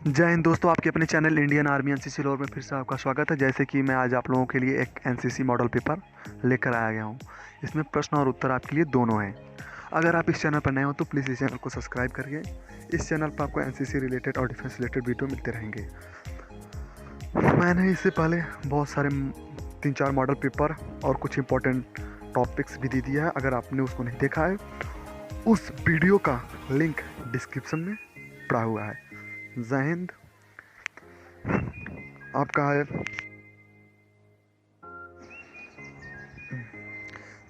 जय हिंद दोस्तों, आपके अपने चैनल इंडियन आर्मी एनसीसी लोर में फिर से आपका स्वागत है। जैसे कि मैं आज आप लोगों के लिए एक एनसीसी मॉडल पेपर लेकर आया गया हूँ। इसमें प्रश्न और उत्तर आपके लिए दोनों हैं। अगर आप इस चैनल पर नए हो तो प्लीज़ इस चैनल को सब्सक्राइब करिए। इस चैनल पर आपको एनसीसी रिलेटेड और डिफेंस रिलेटेड वीडियो मिलते रहेंगे। मैंने इससे पहले बहुत सारे 3-4 मॉडल पेपर और कुछ इंपॉर्टेंट टॉपिक्स भी दे दिया है। अगर आपने उसको नहीं देखा है, उस वीडियो का लिंक डिस्क्रिप्शन में पड़ा हुआ है। जय हिंद। आपका है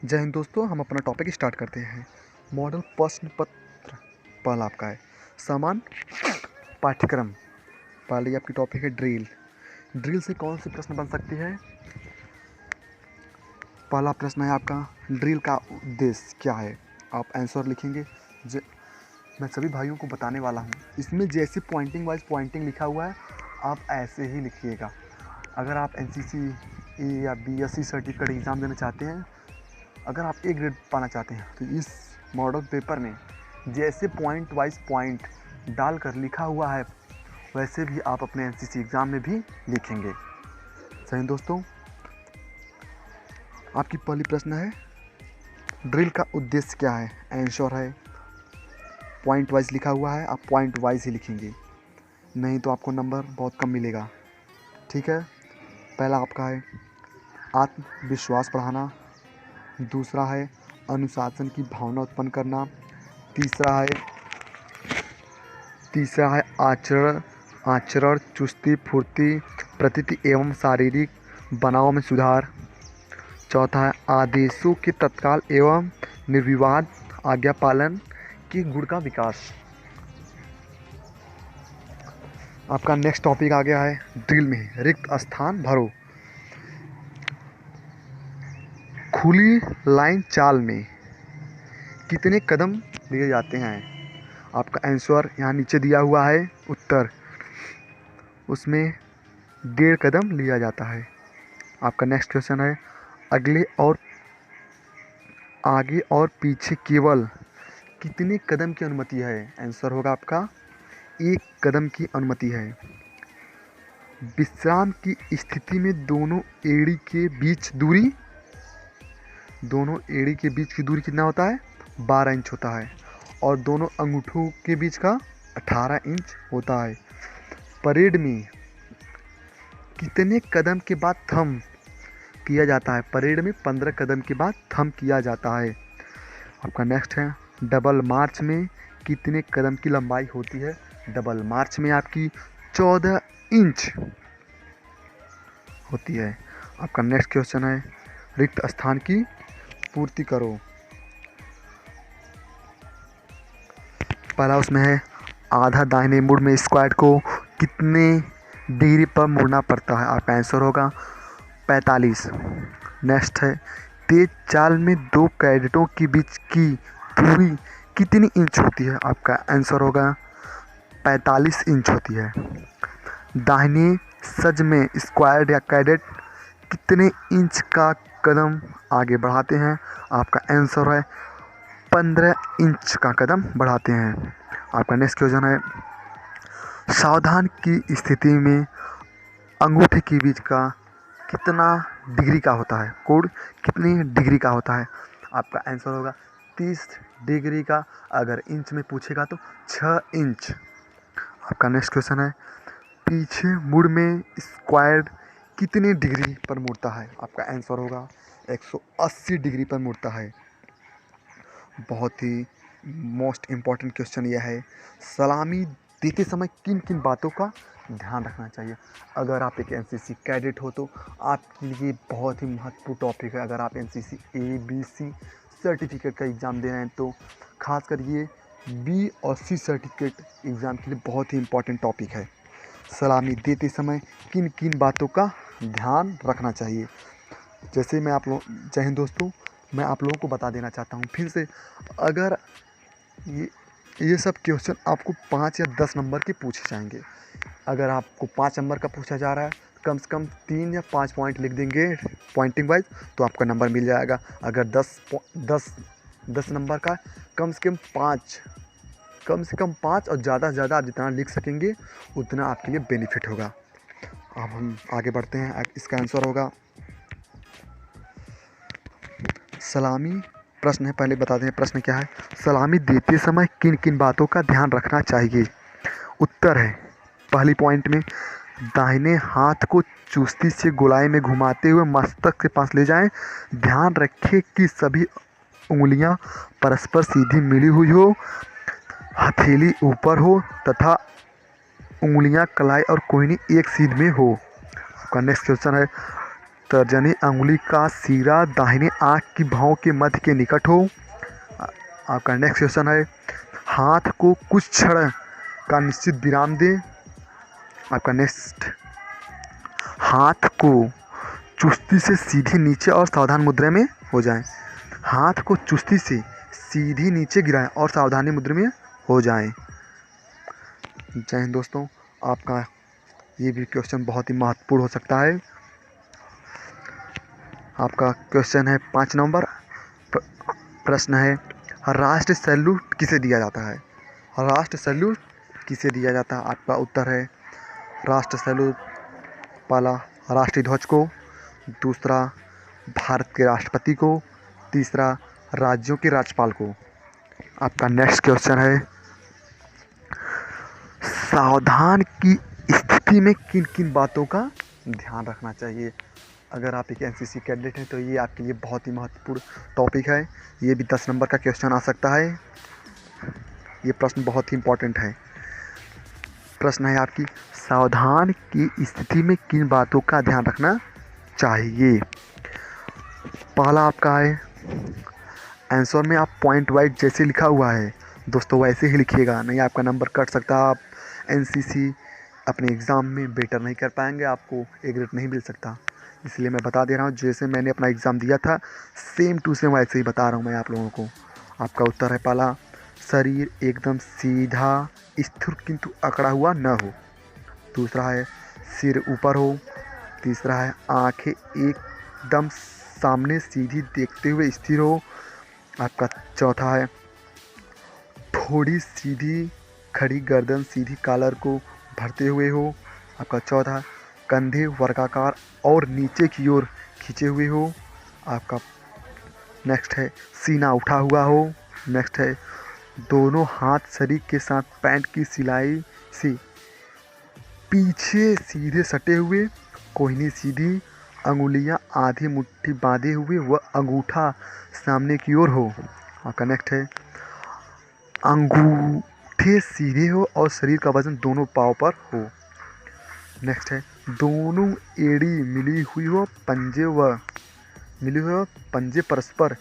जय हिंद दोस्तों। हम अपना टॉपिक स्टार्ट करते हैं। मॉडल प्रश्न पत्र पहला आपका है समान पाठ्यक्रम। पहले आपकी टॉपिक है ड्रिल। ड्रिल से कौन सी प्रश्न बन सकती है? पहला प्रश्न है आपका, ड्रिल का उद्देश्य क्या है? आप आंसर लिखेंगे। मैं सभी भाइयों को बताने वाला हूँ, इसमें जैसे पॉइंटिंग वाइज पॉइंटिंग लिखा हुआ है आप ऐसे ही लिखिएगा। अगर आप एनसीसी ए या बीएससी सर्टिफिकेट एग्ज़ाम देना चाहते हैं, अगर आप ए ग्रेड पाना चाहते हैं, तो इस मॉडल पेपर में जैसे पॉइंट वाइज पॉइंट डालकर लिखा हुआ है वैसे भी आप अपने एनसीसी एग्ज़ाम में भी लिखेंगे। सही दोस्तों। आपकी पहली प्रश्न है, ड्रिल का उद्देश्य क्या है? आंसर है पॉइंट वाइज लिखा हुआ है, आप पॉइंट वाइज ही लिखेंगे, नहीं तो आपको नंबर बहुत कम मिलेगा। ठीक है। पहला आपका है आत्मविश्वास बढ़ाना, दूसरा है अनुशासन की भावना उत्पन्न करना, तीसरा है आचरण चुस्ती फुर्ती प्रतीति एवं शारीरिक बनाव में सुधार, चौथा है आदेशों के तत्काल एवं निर्विवाद आज्ञा पालन की गुण का विकास। आपका नेक्स्ट टॉपिक आ गया है ड्रिल में रिक्त स्थान भरो। खुली लाइन चाल में कितने कदम लिए जाते हैं? आपका आंसर यहाँ नीचे दिया हुआ है, उत्तर उसमें 1.5 कदम लिया जाता है। आपका नेक्स्ट क्वेश्चन है, आगे और पीछे केवल कितने कदम की अनुमति है? आंसर होगा आपका 1 कदम की अनुमति है। विश्राम की स्थिति में दोनों एड़ी के बीच की दूरी कितना होता है? 12 इंच होता है, और दोनों अंगूठों के बीच का 18 इंच होता है। परेड में कितने कदम के बाद थंब किया जाता है? परेड में 15 कदम के बाद थंब किया जाता है। आपका नेक्स्ट है, डबल मार्च में कितने कदम की लंबाई होती है? डबल मार्च में आपकी 14 इंच होती है। आपका नेक्स्ट क्वेश्चन है, रिक्त स्थान की पूर्ति करो। पहला उसमें है आधा दाहिने मुड़ में स्क्वाड को कितने डिग्री पर मुड़ना पड़ता है? आपका आंसर होगा 45। नेक्स्ट है, तेज चाल में 2 कैडेटों के बीच की दूरी कितनी इंच होती है? आपका आंसर होगा 45 इंच होती है। दाहिने सज में स्क्वाड या कैडेट कितने इंच का कदम आगे बढ़ाते हैं? आपका आंसर है 15 इंच का कदम बढ़ाते हैं। आपका नेक्स्ट क्वेश्चन है, सावधान की स्थिति में अंगूठे के बीच का कितना डिग्री का होता है? कोण कितनी डिग्री का होता है? आपका आंसर होगा 30 डिग्री का। अगर इंच में पूछेगा तो 6 इंच। आपका नेक्स्ट क्वेश्चन है, पीछे मुड़ में स्क्वाड कितने डिग्री पर मुड़ता है? आपका आंसर होगा 180 डिग्री पर मुड़ता है। बहुत ही मोस्ट इम्पॉर्टेंट क्वेश्चन यह है, सलामी देते समय किन किन बातों का ध्यान रखना चाहिए? अगर आप एक एनसीसी कैडेट हो तो आपके लिए बहुत ही महत्वपूर्ण टॉपिक है। अगर आप एनसीसी ABC सर्टिफिकेट का एग्ज़ाम दे रहे हैं तो खासकर ये B और C सर्टिफिकेट एग्ज़ाम के लिए बहुत ही इम्पॉर्टेंट टॉपिक है। सलामी देते समय किन किन बातों का ध्यान रखना चाहिए? जैसे मैं आप लोग जय हिंद दोस्तों, मैं आप लोगों को बता देना चाहता हूँ फिर से, अगर ये सब क्वेश्चन आपको 5 या 10 नंबर के पूछे जाएंगे। अगर आपको 5 नंबर का पूछा जा रहा है, कम से कम 3 या 5 पॉइंट लिख देंगे पॉइंटिंग वाइज तो आपका नंबर मिल जाएगा। अगर 10 नंबर का, कम से कम 5 कम से कम 5 और ज़्यादा से ज़्यादा आप जितना लिख सकेंगे उतना आपके लिए बेनिफिट होगा। अब हम आगे बढ़ते हैं। इसका आंसर होगा सलामी। प्रश्न है, पहले बताते हैं प्रश्न क्या है। सलामी देते समय किन किन बातों का ध्यान रखना चाहिए? उत्तर है, पहली पॉइंट में, दाहिने हाथ को चुस्ती से गोलाई में घुमाते हुए मस्तक के पास ले जाएं। ध्यान रखें कि सभी उंगलियां परस्पर सीधी मिली हुई हो, हथेली ऊपर हो तथा उंगलियां कलाई और कोहनी एक सीध में हो। आपका नेक्स्ट क्वेश्चन है, तर्जनी अंगुली का सिरा दाहिने आंख की भौं के मध्य के निकट हो। आपका नेक्स्ट क्वेश्चन है, हाथ को कुछ क्षण का निश्चित विराम दें। आपका नेक्स्ट, हाथ को चुस्ती से सीधे नीचे और सावधान मुद्रा में हो जाएं। हाथ को चुस्ती से सीधी नीचे गिराएं और सावधानी मुद्रा में हो जाएं। जय हिंद दोस्तों। आपका ये भी क्वेश्चन बहुत ही महत्वपूर्ण हो सकता है। आपका क्वेश्चन है 5 नंबर। प्रश्न है, राष्ट्र सैल्यूट किसे दिया जाता है? राष्ट्र सैल्यूट किसे दिया जाता है? आपका उत्तर है, राष्ट्र सैल्यूट पहला राष्ट्रीय ध्वज को, दूसरा भारत के राष्ट्रपति को, तीसरा राज्यों के राज्यपाल को। आपका नेक्स्ट क्वेश्चन है, सावधान की स्थिति में किन किन बातों का ध्यान रखना चाहिए? अगर आप एक एनसीसी कैडेट हैं तो ये आपके लिए बहुत ही महत्वपूर्ण टॉपिक है। ये भी 10 नंबर का क्वेश्चन आ सकता है। ये प्रश्न बहुत ही इम्पोर्टेंट है। प्रश्न है आपकी, सावधान की स्थिति में किन बातों का ध्यान रखना चाहिए? पहला आपका है, आंसर में आप पॉइंट वाइज जैसे लिखा हुआ है दोस्तों वैसे ही लिखिएगा, नहीं आपका नंबर कट सकता है। आप एनसीसी अपने एग्ज़ाम में बेटर नहीं कर पाएंगे, आपको ए ग्रेड नहीं मिल सकता। इसलिए मैं बता दे रहा हूँ, जैसे मैंने अपना एग्ज़ाम दिया था सेम टू सेम वैसे ही बता रहा हूँ मैं आप लोगों को। आपका उत्तर है पहला, शरीर एकदम सीधा स्थिर किंतु अकड़ा हुआ न हो। दूसरा है, सिर ऊपर हो। तीसरा है, आंखें एकदम सामने सीधी देखते हुए स्थिर हो। आपका चौथा है, थोड़ी सीधी खड़ी गर्दन सीधी कॉलर को भरते हुए हो। आपका चौथा, कंधे वर्गाकार और नीचे की ओर खींचे हुए हो। आपका नेक्स्ट है, सीना उठा हुआ हो। नेक्स्ट है, दोनों हाथ शरीर के साथ पैंट की सिलाई से पीछे सीधे सटे हुए, कोहनी सीधी, अंगुलियां आधी मुट्ठी बांधे हुए व अंगूठा सामने की ओर हो। आपका नेक्स्ट है, अंगूठे सीधे हो और शरीर का वजन दोनों पाँव पर हो। नेक्स्ट है, दोनों एड़ी मिली हुई हो, पंजे परस्पर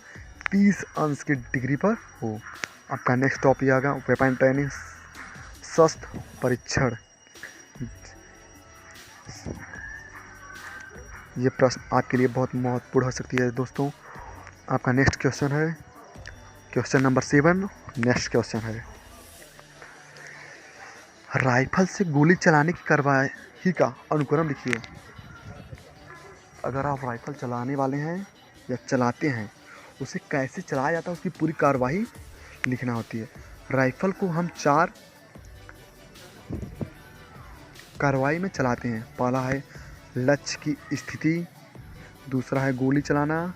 30 अंश के डिग्री पर हो। आपका नेक्स्ट टॉपिक आएगा, वेपन ट्रेनिंग शस्त्र परीक्षण। ये प्रश्न आपके लिए बहुत महत्वपूर्ण हो सकती है दोस्तों। आपका नेक्स्ट क्वेश्चन है क्वेश्चन नंबर 7। नेक्स्ट क्वेश्चन है, राइफल से गोली चलाने की कार्यवाही का अनुक्रम लिखिए। अगर आप राइफल चलाने वाले हैं या चलाते हैं, उसे कैसे चलाया जाता है उसकी पूरी कार्यवाही लिखना होती है। राइफल को हम 4 कार्रवाई में चलाते हैं। पहला है लक्ष्य की स्थिति, दूसरा है गोली चलाना,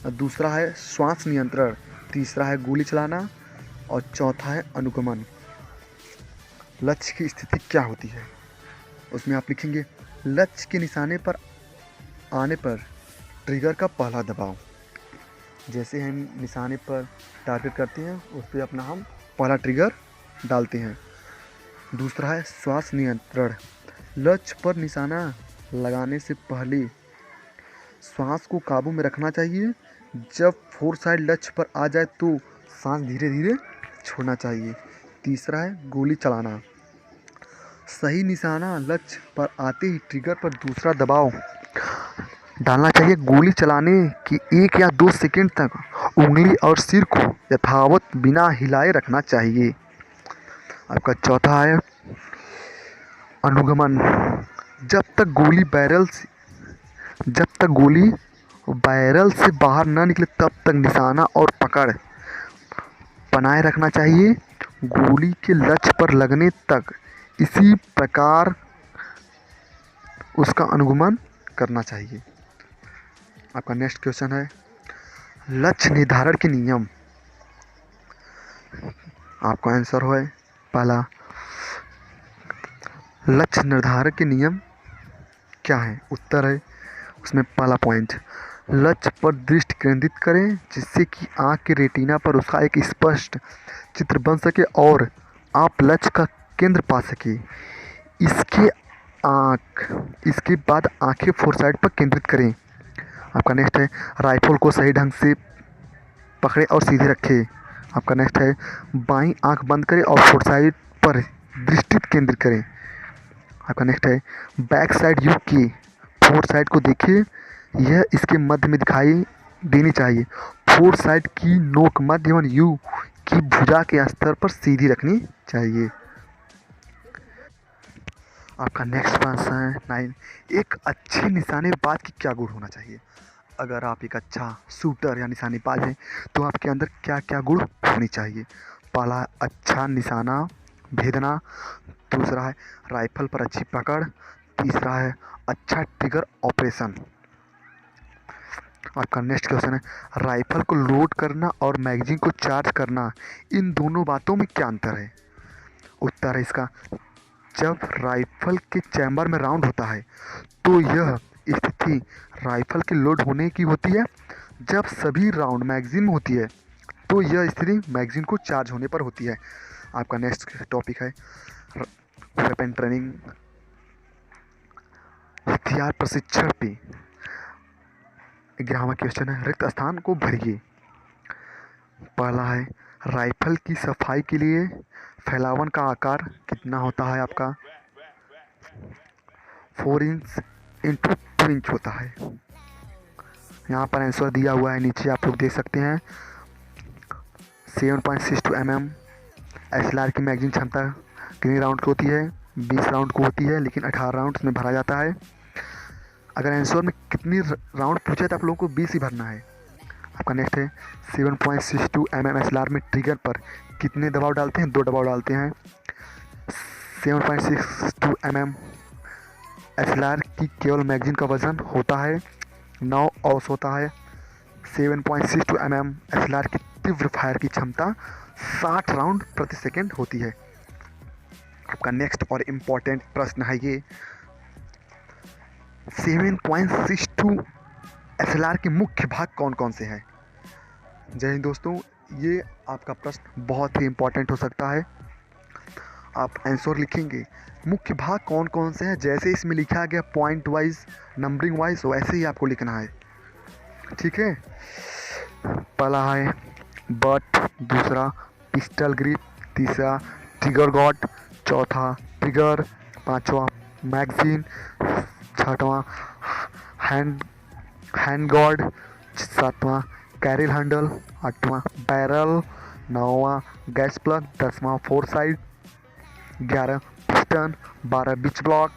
दूसरा है श्वास नियंत्रण, तीसरा है गोली चलाना और चौथा है अनुगमन। लक्ष्य की स्थिति क्या होती है? उसमें आप लिखेंगे, लक्ष्य के निशाने पर आने पर ट्रिगर का पहला दबाव। जैसे हम निशाने पर टारगेट करते हैं उस पर अपना हम पहला ट्रिगर डालते हैं। दूसरा है श्वास नियंत्रण, लक्ष्य पर निशाना लगाने से पहले श्वास को काबू में रखना चाहिए। जब फोर साइड लक्ष्य पर आ जाए तो सांस धीरे धीरे छोड़ना चाहिए। तीसरा है गोली चलाना, सही निशाना लक्ष्य पर आते ही ट्रिगर पर दूसरा दबाव डालना चाहिए। गोली चलाने की 1 या 2 सेकंड तक उंगली और सिर को यथावत बिना हिलाए रखना चाहिए। आपका चौथा है अनुगमन, जब तक गोली बैरल से बाहर न निकले तब तक निशाना और पकड़ बनाए रखना चाहिए। गोली के लक्ष्य पर लगने तक इसी प्रकार उसका अनुगमन करना चाहिए। आपका नेक्स्ट क्वेश्चन है लक्ष्य निर्धारण के नियम। आपका आंसर है पहला, लक्ष्य निर्धारण के नियम क्या है? उत्तर है उसमें पहला पॉइंट, लक्ष्य पर दृष्टि केंद्रित करें जिससे कि आँख के रेटिना पर उसका एक स्पष्ट चित्र बन सके और आप लक्ष्य का केंद्र पा सके। इसके इसके बाद आंखें फोरसाइट पर केंद्रित करें। आपका नेक्स्ट है राइफल को सही ढंग से पकड़े और सीधे रखें। आपका नेक्स्ट है बाईं आंख बंद करें और फोरसाइट पर दृष्टि केंद्रित करें। आपका नेक्स्ट है बैक साइड यू की फोर साइड को देखिए, यह इसके मध्य में दिखाई देनी चाहिए। फोर साइड की नोक मध्य एवं यू की भुजा के स्तर पर सीधी रखनी चाहिए। आपका नेक्स्ट प्रश्न है 9, एक अच्छे निशानेबाज की क्या गुण होना चाहिए? अगर आप एक अच्छा शूटर या निशानेबाज हैं तो आपके अंदर क्या क्या गुण होनी चाहिए? पहला, अच्छा निशाना भेदना। दूसरा है राइफल पर अच्छी पकड़। तीसरा है अच्छा ट्रिगर ऑपरेशन। आपका नेक्स्ट क्वेश्चन है राइफल को लोड करना और मैगजीन को चार्ज करना, इन दोनों बातों में क्या अंतर है? उत्तर है इसका, जब राइफल के चैम्बर में राउंड होता है तो यह स्थिति राइफल के लोड होने की होती है। जब सभी राउंड मैगजीन में होती है तो यह स्थिति मैगजीन को चार्ज होने पर होती है। आपका नेक्स्ट टॉपिक है वेपन ट्रेनिंग, हथियार प्रशिक्षण पे। 11वां क्वेश्चन है रिक्त स्थान को भरिए। पहला है राइफल की सफाई के लिए फैलावन का आकार कितना होता है? आपका 4 इंच इंटू 2 इंच होता है। यहाँ पर आंसर दिया हुआ है, नीचे आप लोग देख सकते हैं। 7.62 mm SLR की मैगजीन क्षमता कितने राउंड की होती है? 20 राउंड को होती है, लेकिन 18 राउंड में भरा जाता है। अगर आंसर में कितनी राउंड पूछे तो आप लोगों को 20 ही भरना है। आपका नेक्स्ट है 7.62 mm SLR में ट्रिगर पर कितने दबाव डालते हैं? 2 दबाव डालते हैं। 7.62 mm SLR की केवल मैगजीन का वजन होता है 9 औंस होता है। 7.62 mm SLR की तीव्र फायर की क्षमता 60 राउंड प्रति सेकेंड होती है। आपका नेक्स्ट और इम्पोर्टेंट प्रश्न है ये 7.62 SLR के मुख्य भाग कौन कौन से हैं? जय हिंद दोस्तों, ये आपका प्रश्न बहुत ही इम्पोर्टेंट हो सकता है। आप आंसर लिखेंगे मुख्य भाग कौन कौन से हैं, जैसे इसमें लिखा गया पॉइंट वाइज नंबरिंग वाइज वैसे ही आपको लिखना है, ठीक है। पहला है बट, दूसरा पिस्टल ग्रिप, तीसरा ट्रिगर गार्ड, चौथा ट्रिगर, पांचवा मैगजीन, छठवां हैंड गार्ड, सातवां कैरिल हैंडल, आठवां बैरल, नौवां गैस प्लग, 10वां fore sight, 11 piston, 12 breech block,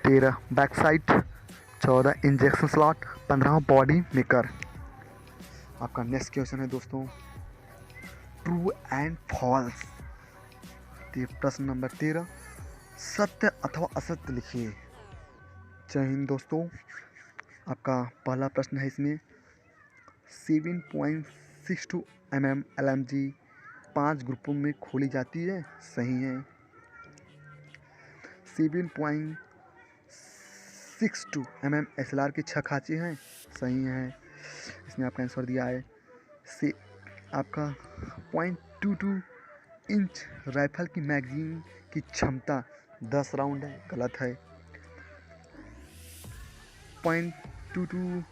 13 back sight, 14 injection slot, 15 body maker. आपका नेक्स्ट क्वेश्चन है दोस्तों ट्रू एंड फॉल्स। प्रश्न नंबर 13, सत्य अथवा असत्य लिखिए। जय हिंद दोस्तों, आपका पहला प्रश्न है इसमें 7.62 mm LMG 5 ग्रुपों में खोली जाती है, सही है। 7.62 mm SLR की 6 खांचे हैं, सही है। इसमें आपका आंसर दिया है से आपका 0.22 इंच राइफल की मैगजीन की क्षमता 10 राउंड है, गलत है। 0.22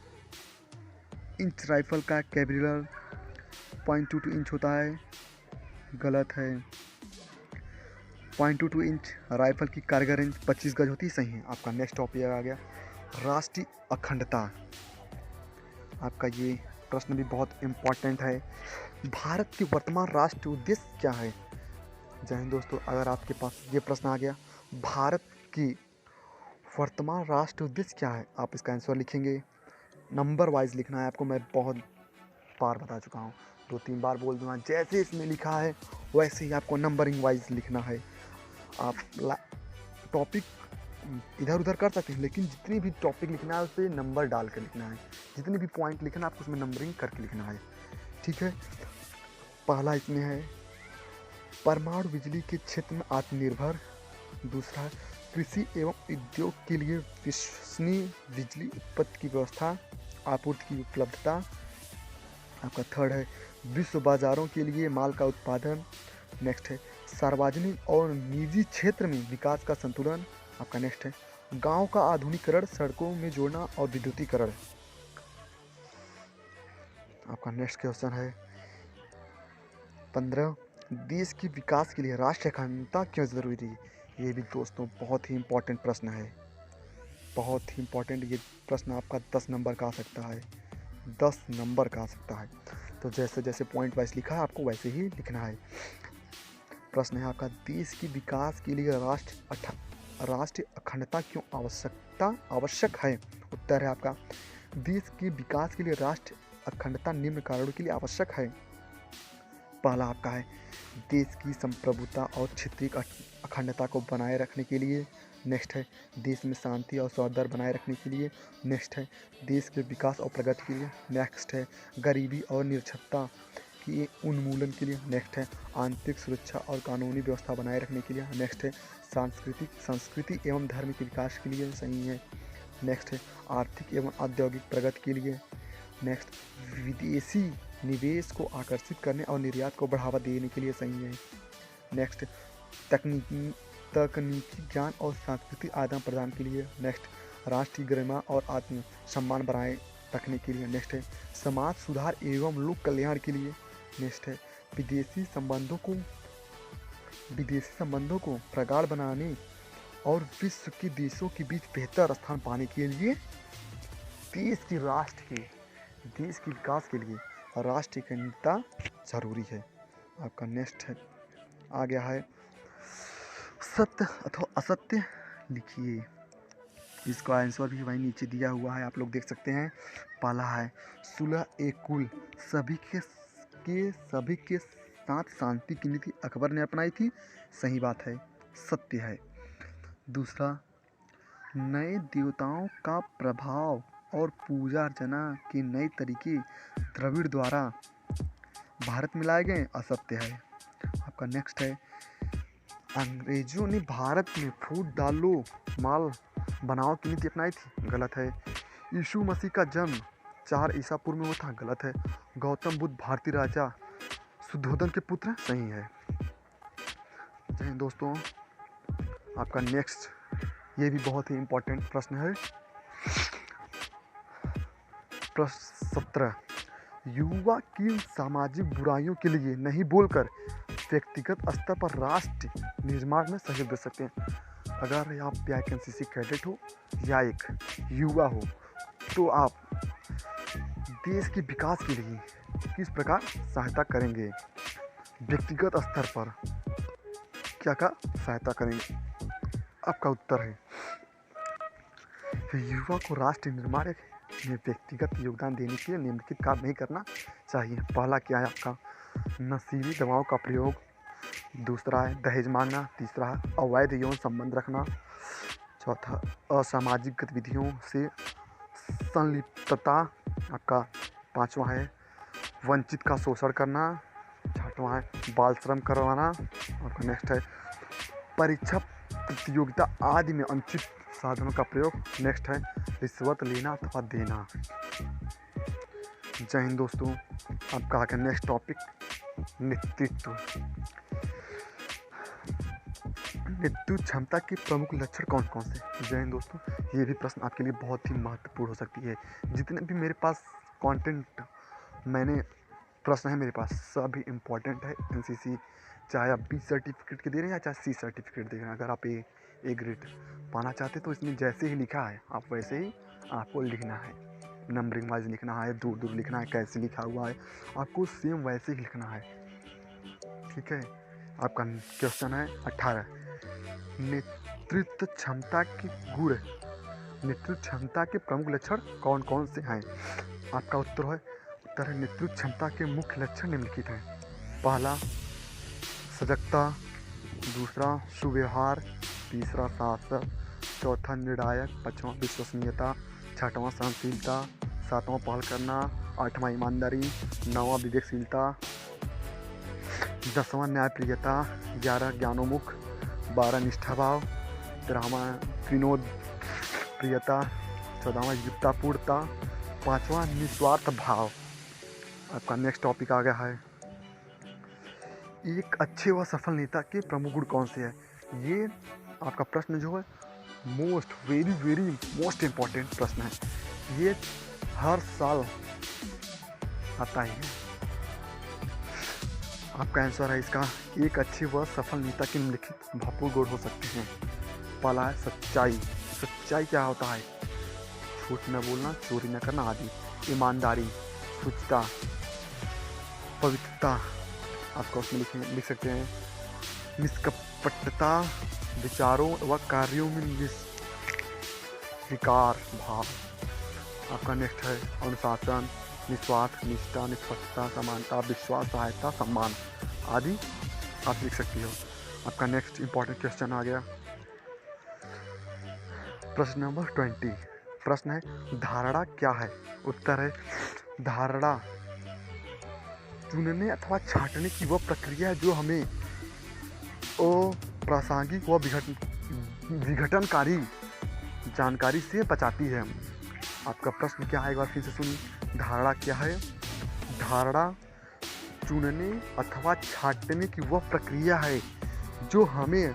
इंच राइफल का कैलिबर 0.22 इंच होता है, गलत है। 0.22 इंच राइफल की कारगर रेंज 25 गज होती है, सही है। आपका नेक्स्ट टॉपिक आ गया राष्ट्रीय अखंडता। आपका ये प्रश्न भी बहुत इम्पोर्टेंट है। भारत की वर्तमान राष्ट्रीय उद्देश्य क्या है? जय हिंद दोस्तों, अगर आपके पास ये प्रश्न आ गया भारत की वर्तमान राष्ट्रीय उद्देश्य क्या है, आप इसका आंसर लिखेंगे, नंबर वाइज लिखना है आपको, मैं बहुत बार बता चुका हूँ। 2-3 बार बोल दूँगा। जैसे इसमें लिखा है वैसे ही आपको नंबरिंग वाइज लिखना है। आप टॉपिक इधर उधर कर सकते हैं, लेकिन जितनी भी टॉपिक लिखना है उस पर नंबर डाल कर लिखना है। जितने भी पॉइंट लिखना है आपको उसमें नंबरिंग करके लिखना है, ठीक है। पहला इसमें है परमाणु बिजली के क्षेत्र में आत्मनिर्भर। दूसरा है कृषि एवं उद्योग के लिए विश्वसनीय बिजली उत्पत्ति की व्यवस्था, आपूर्ति की उपलब्धता। आपका थर्ड है विश्व बाजारों के लिए माल का उत्पादन। नेक्स्ट है सार्वजनिक और निजी क्षेत्र में विकास का संतुलन। आपका नेक्स्ट है गांव का आधुनिकीकरण, सड़कों में जोड़ना और विद्युतीकरण। आपका नेक्स्ट क्वेश्चन है 15 देश के विकास के लिए राष्ट्रीय अखंडता क्यों जरूरी है। ये भी दोस्तों बहुत ही इम्पोर्टेंट प्रश्न है, बहुत ही इम्पोर्टेंट। ये प्रश्न आपका 10 नंबर का आ सकता है, 10 नंबर का आ सकता है। तो जैसे जैसे पॉइंट वाइज लिखा है आपको वैसे ही लिखना है। प्रश्न है आपका देश की विकास के लिए राष्ट्रीय अखंडता क्यों आवश्यक है। उत्तर है आपका देश के विकास के लिए राष्ट्रीय अखंडता निम्न कारणों के लिए आवश्यक है। पहला आपका है देश की संप्रभुता और क्षेत्रीय अखंडता को बनाए रखने के लिए। नेक्स्ट है देश में शांति और सौहार्द बनाए रखने के लिए। नेक्स्ट है देश के विकास और प्रगति के लिए। नेक्स्ट है गरीबी और निरक्षरता के उन्मूलन के लिए। नेक्स्ट है आंतरिक सुरक्षा और कानूनी व्यवस्था बनाए रखने के लिए। नेक्स्ट है संस्कृति एवं धर्म के विकास के लिए सही है। नेक्स्ट है आर्थिक एवं औद्योगिक प्रगति के लिए। नेक्स्ट विदेशी निवेश को आकर्षित करने और निर्यात को बढ़ावा देने के लिए सही है। नेक्स्ट तकनीकी ज्ञान और सांस्कृतिक आदान प्रदान के लिए। नेक्स्ट राष्ट्रीय गरिमा और आत्म सम्मान बनाए रखने के लिए। नेक्स्ट है समाज सुधार एवं लोक कल्याण के लिए। नेक्स्ट है विदेशी संबंधों को प्रगाढ़ बनाने और विश्व के देशों के बीच बेहतर स्थान पाने के लिए देश के विकास के लिए राष्ट्रीय अखंडता जरूरी है। आपका नेक्स्ट है आ गया है सत्य अथवा असत्य लिखिए। इसका आंसर भी वहीं नीचे दिया हुआ है, आप लोग देख सकते हैं। पहला है सुलह ए कुल, सभी के साथ शांति की नीति अकबर ने अपनाई थी। सही बात है, सत्य है। दूसरा नए देवताओं का प्रभाव और पूजा अर्चना के नए तरीके द्रविड़ द्वारा भारत में लाए गए। असत्य है। आपका नेक्स्ट है अंग्रेजों ने भारत में फूट डालो माल बनाओ की नीति अपनाई थी। गलत है। यीशु मसीह का जन्म 4 ईसा पूर्व में हुआ था। गलत है। गौतम बुद्ध भारतीय राजा शुद्धोधन के पुत्र। सही है। जय हिंद दोस्तों। आपका नेक्स्ट ये भी बहुत ही इम्पोर्टेंट प्रश्न है। प्रश्न 17 युवा किन सामाजिक बुराइयों के लिए नहीं बोलकर व्यक्तिगत स्तर पर राष्ट्र निर्माण में सहयोग दे सकते हैं। अगर आप एनसीसी कैडेट हो या एक युवा हो तो आप देश के विकास के लिए किस प्रकार सहायता करेंगे। व्यक्तिगत स्तर पर क्या सहायता करेंगे। आपका उत्तर है युवा को राष्ट्र निर्माण में व्यक्तिगत योगदान देने के लिए निम्नलिखित काम नहीं करना चाहिए। पहला क्या है आपका नशीली दवाओं का प्रयोग। दूसरा है दहेज मांगना। तीसरा है अवैध यौन संबंध रखना। चौथा असामाजिक गतिविधियों से संलिप्तता। आपका पांचवा है वंचित का शोषण करना। छठवां है बाल श्रम करवाना। आपका नेक्स्ट है परीक्षा प्रतियोगिता आदि में अनुचित साधनों का प्रयोग। नेक्स्ट है रिश्वत लेना अथवा देना। जय हिंद दोस्तों। आपका आगे नेक्स्ट टॉपिक नेतृत्व क्षमता के प्रमुख लक्षण कौन कौन से। जय हिंद दोस्तों। ये भी प्रश्न आपके लिए बहुत ही महत्वपूर्ण हो सकती है। जितने भी मेरे पास कंटेंट प्रश्न है मेरे पास सभी इम्पोर्टेंट है। एनसीसी चाहे आप बी सर्टिफिकेट के दे रहे हैं या चाहे सी सर्टिफिकेट दे रहे हैं, अगर आप ए ग्रेड पाना चाहते तो इसमें जैसे ही लिखा है आप वैसे ही आपको लिखना है। नंबरिंग वाइज लिखना है, दूर दूर लिखना है, कैसे लिखा हुआ है आपको सेम वैसे ही लिखना है। ठीक है। आपका क्वेश्चन है 18 नेतृत्व क्षमता के गुण, नेतृत्व क्षमता के प्रमुख लक्षण कौन कौन से हैं। आपका उत्तर उत्तर है नेतृत्व क्षमता के मुख्य लक्षण निम्नलिखित हैं। पहला सजगता, दूसरा सुव्यवहार, तीसरा साहस, चौथा निर्णायक, पाँचवां विश्वसनीयता, छठवां सहनशीलता, सातवां पहल करना, आठवां ईमानदारी, नौवां विवेकशीलता, 10वां न्यायप्रियता, 11 ज्ञानोन्मुख, 12 निष्ठाभाव, 13वां विनोद प्रियता, 14वां युक्तापूर्णता, 5वां निस्वार्थ भाव। आपका नेक्स्ट टॉपिक आ गया है एक अच्छे व सफल नेता के प्रमुख गुण कौन से हैं। ये आपका प्रश्न जो है वेरी मोस्ट इम्पॉर्टेंट प्रश्न है। ये हर साल आता ही है। आपका आंसर है इसका एक अच्छे व सफल नेता के निम्नलिखित महत्वपूर्ण गुण हो सकते हैं। पहला है सच्चाई। सच्चाई क्या होता है? झूठ न बोलना, चोरी न करना आदि। ईमानदारी, शुचिता, पवित्रता, आपको उसमें लिख सकते हैं निष्कपटता, विचारों व कार्यों में निस्विकार भाव। आपका नेक्स्ट है अनुशासन, निस्वार्थ, निष्ठा, निष्पक्षता, समानता, विश्वास, सहायता, सम्मान आदि आप लिख सकती हो। आपका नेक्स्ट इंपॉर्टेंट क्वेश्चन आ गया प्रश्न नंबर 20। प्रश्न है धारणा क्या है? उत्तर है धारणा चुनने अथवा छांटने की वह प्रक्रिया है जो हमें अप्रासंगिक व विघटनकारी जानकारी से बचाती है। आपका प्रश्न क्या है एक बार फिर से सुनिए। धारणा क्या है? धारणा चुनने अथवा छांटने की वह प्रक्रिया है जो हमें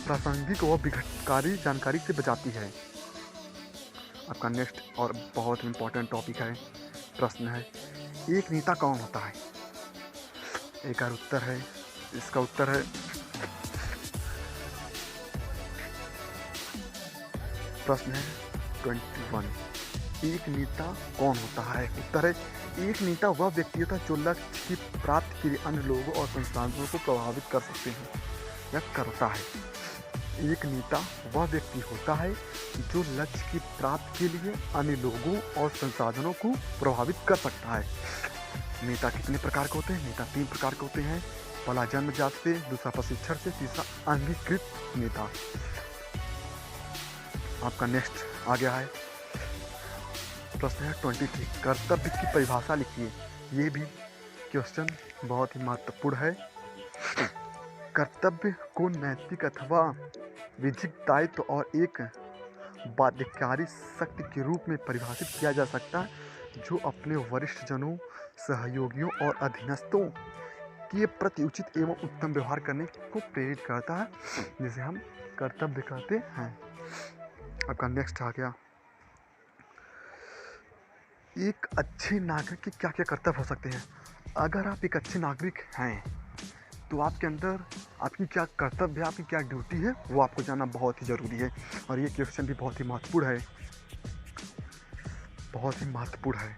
अप्रासंगिक व विघटनकारी जानकारी से बचाती है। आपका नेक्स्ट और बहुत इंपॉर्टेंट टॉपिक है। प्रश्न है एक नेता कौन होता है? एक और उत्तर है इसका उत्तर है प्रश्न है 21। एक नेता कौन होता है? उत्तर है एक नेता वह व्यक्ति होता है जो लक्ष्य की प्राप्ति के लिए अन्य लोगों और संसाधनों को प्रभावित कर सकते हैं या करता है। एक नेता वह व्यक्ति होता है जो लक्ष्य की प्राप्ति के लिए अन्य लोगों और संसाधनों को प्रभावित कर सकता है। नेता कितने प्रकार के होते हैं? नेता 3 प्रकार के होते हैं। पहला जन्मजात से, दूसरा प्रशिक्षण से, तीसरा अंगीकृत नेता। आपका नेक्स्ट आ गया है प्रश्न है 23। कर्तव्य की परिभाषा लिखिए। ये भी क्वेश्चन बहुत ही महत्वपूर्ण है। कर्तव्य को नैतिक अथवा विधिक दायित्व और एक बाध्यकारी शक्ति के रूप में परिभाषित किया जा सकता है जो अपने वरिष्ठ जनों, सहयोगियों और अधीनस्थों के प्रति उचित एवं उत्तम व्यवहार करने को प्रेरित करता है, जिसे हम कर्तव्य कहते हैं। आपका नेक्स्ट आ गया एक अच्छे नागरिक के क्या क्या कर्तव्य हो सकते हैं। अगर आप एक अच्छे नागरिक हैं तो आपके अंदर आपकी क्या कर्तव्य है, आपकी क्या ड्यूटी है, वो आपको जानना बहुत ही ज़रूरी है। और ये क्वेश्चन भी बहुत ही महत्वपूर्ण है, बहुत ही महत्वपूर्ण है।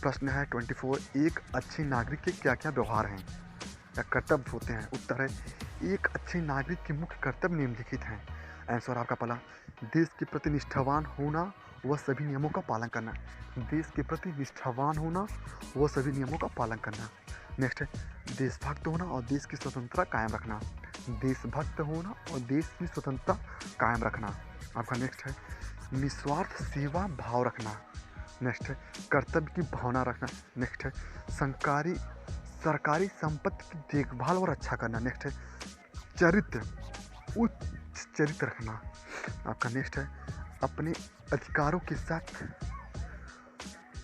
प्रश्न है 24। एक अच्छे नागरिक के क्या क्या व्यवहार हैं या कर्तव्य होते हैं? उत्तर है एक अच्छे नागरिक के मुख्य कर्तव्य निम्नलिखित हैं। आंसर आपका पहला देश के प्रति निष्ठावान होना व सभी नियमों का पालन करना। देश के प्रति निष्ठावान होना व सभी नियमों का पालन करना। नेक्स्ट है देशभक्त होना और देश की स्वतंत्रता कायम रखना। देशभक्त होना और देश की स्वतंत्रता कायम रखना। आपका नेक्स्ट है निस्वार्थ सेवा भाव रखना। नेक्स्ट है कर्तव्य की भावना रखना। नेक्स्ट है सरकारी संपत्ति की देखभाल और रक्षा करना। नेक्स्ट है चरित्र, उच्च चरित्र रखना। आपका नेक्स्ट है अपने अधिकारों के साथ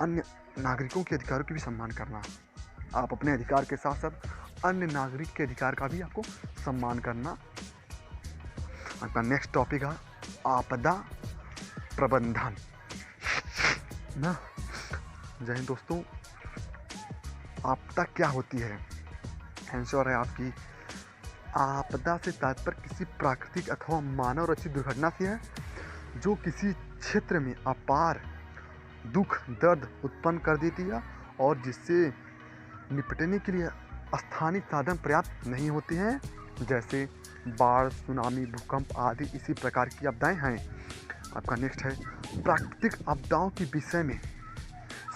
अन्य नागरिकों के अधिकारों की भी सम्मान करना। आप अपने अधिकार के साथ साथ अन्य नागरिक के अधिकार का भी आपको सम्मान करना। आपका नेक्स्ट टॉपिक है आपदा प्रबंधन ना। जय हिंद दोस्तों। आपदा क्या होती है? आंसर है आपकी आपदा से तात्पर्य किसी प्राकृतिक अथवा मानव रचित दुर्घटना से है जो किसी क्षेत्र में अपार दुख दर्द उत्पन्न कर देती है और जिससे निपटने के लिए स्थानीय साधन पर्याप्त नहीं होते हैं, जैसे बाढ़, सुनामी, भूकंप आदि इसी प्रकार की आपदाएं हैं। आपका नेक्स्ट है प्राकृतिक आपदाओं के विषय में